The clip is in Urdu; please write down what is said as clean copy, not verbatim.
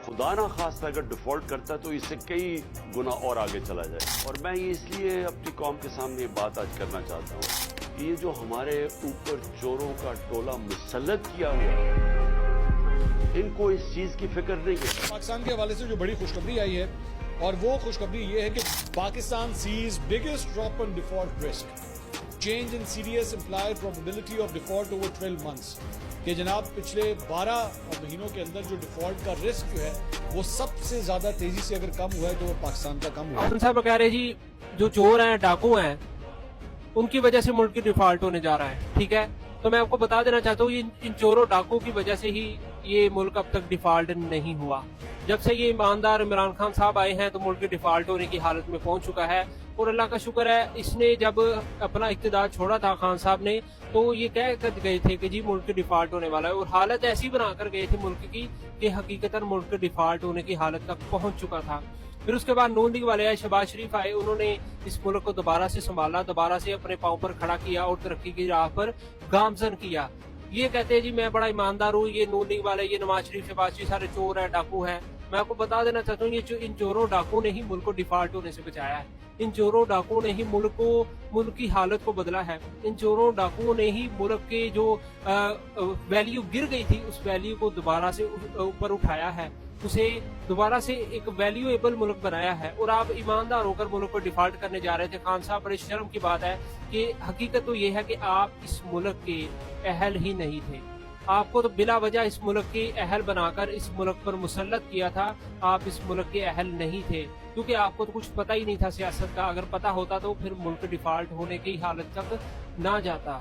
خدا نہ خواستہ اگر ڈیفالٹ کرتا ہے تو اس سے کئی گنا اور آگے چلا جائے. اور میں یہ اس لیے اپنی قوم کے سامنے یہ بات آج کرنا چاہتا ہوں کہ یہ جو ہمارے اوپر چوروں کا ٹولہ مسلط کیا ہوا ہے، ان کو اس چیز کی فکر نہیں ہے. پاکستان کے حوالے سے جو بڑی خوشخبری آئی ہے اور وہ خوشخبری یہ ہے کہ Pakistan sees biggest drop in default risk. Change in CDS implied probability of default over 12 months. کہ جناب پچھلے 12 مہینوں کے اندر جو ڈیفالٹ کا رسک جو ہے وہ سب سے زیادہ تیزی سے اگر کم ہوا ہے تو وہ پاکستان کا کم ہوا ہے. صاحب کہہ رہے جی جو چور ہیں ڈاکو ہیں ان کی وجہ سے ملک کی ڈیفالٹ ہونے جا رہا ہے. ٹھیک ہے، تو میں آپ کو بتا دینا چاہتا ہوں ان چوروں ڈاکو کی وجہ سے ہی یہ ملک اب تک ڈیفالٹ نہیں ہوا. جب سے یہ ایماندار عمران خان صاحب آئے ہیں تو ملک ڈیفالٹ ہونے کی حالت میں پہنچ چکا ہے. اور اللہ کا شکر ہے اس نے جب اپنا اقتدار چھوڑا تھا خان صاحب نے تو یہ کہہ کر گئے تھے کہ جی ملک ڈیفالٹ ہونے والا ہے، اور حالت ایسی بنا کر گئے تھے ملک کی کہ حقیقتاً ملک ڈیفالٹ ہونے کی حالت تک پہنچ چکا تھا. پھر اس کے بعد نون لیگ والے آئے، شہباز شریف آئے، انہوں نے اس ملک کو دوبارہ سے سنبھالا، دوبارہ سے اپنے پاؤں پر کھڑا کیا اور ترقی کی راہ پر گامزن کیا. یہ کہتے ہیں جی میں بڑا ایماندار ہوں، یہ نون لیگ والے، یہ نواز شریف شہباز شریف سارے چور ہیں ڈاکو ہیں. میں آپ کو بتا دینا چاہتا ہوں یہ ان چوروں ڈاکو نے ہی ملک کو ڈیفالٹ ہونے سے بچایا ہے. ان چوروں ڈاکو نے ہی ملک کی حالت کو بدلا ہے. ان چوروں ڈاکو نے ہی ملک کے جو ویلیو گر گئی تھی اس ویلیو کو دوبارہ سے اوپر اٹھایا ہے، اسے دوبارہ سے ایک ویلیویبل ملک بنایا ہے. اور آپ ایماندار ہو کر ملک کو ڈیفالٹ کرنے جا رہے تھے. خان صاحب بڑے شرم کی بات ہے کہ حقیقت تو یہ ہے کہ آپ اس ملک کے اہل ہی نہیں تھے. آپ کو تو بلا وجہ اس ملک کے اہل بنا کر اس ملک پر مسلط کیا تھا. آپ اس ملک کے اہل نہیں تھے کیونکہ آپ کو تو کچھ پتہ ہی نہیں تھا سیاست کا. اگر پتہ ہوتا تو پھر ملک ڈیفالٹ ہونے کی حالت تک نہ جاتا.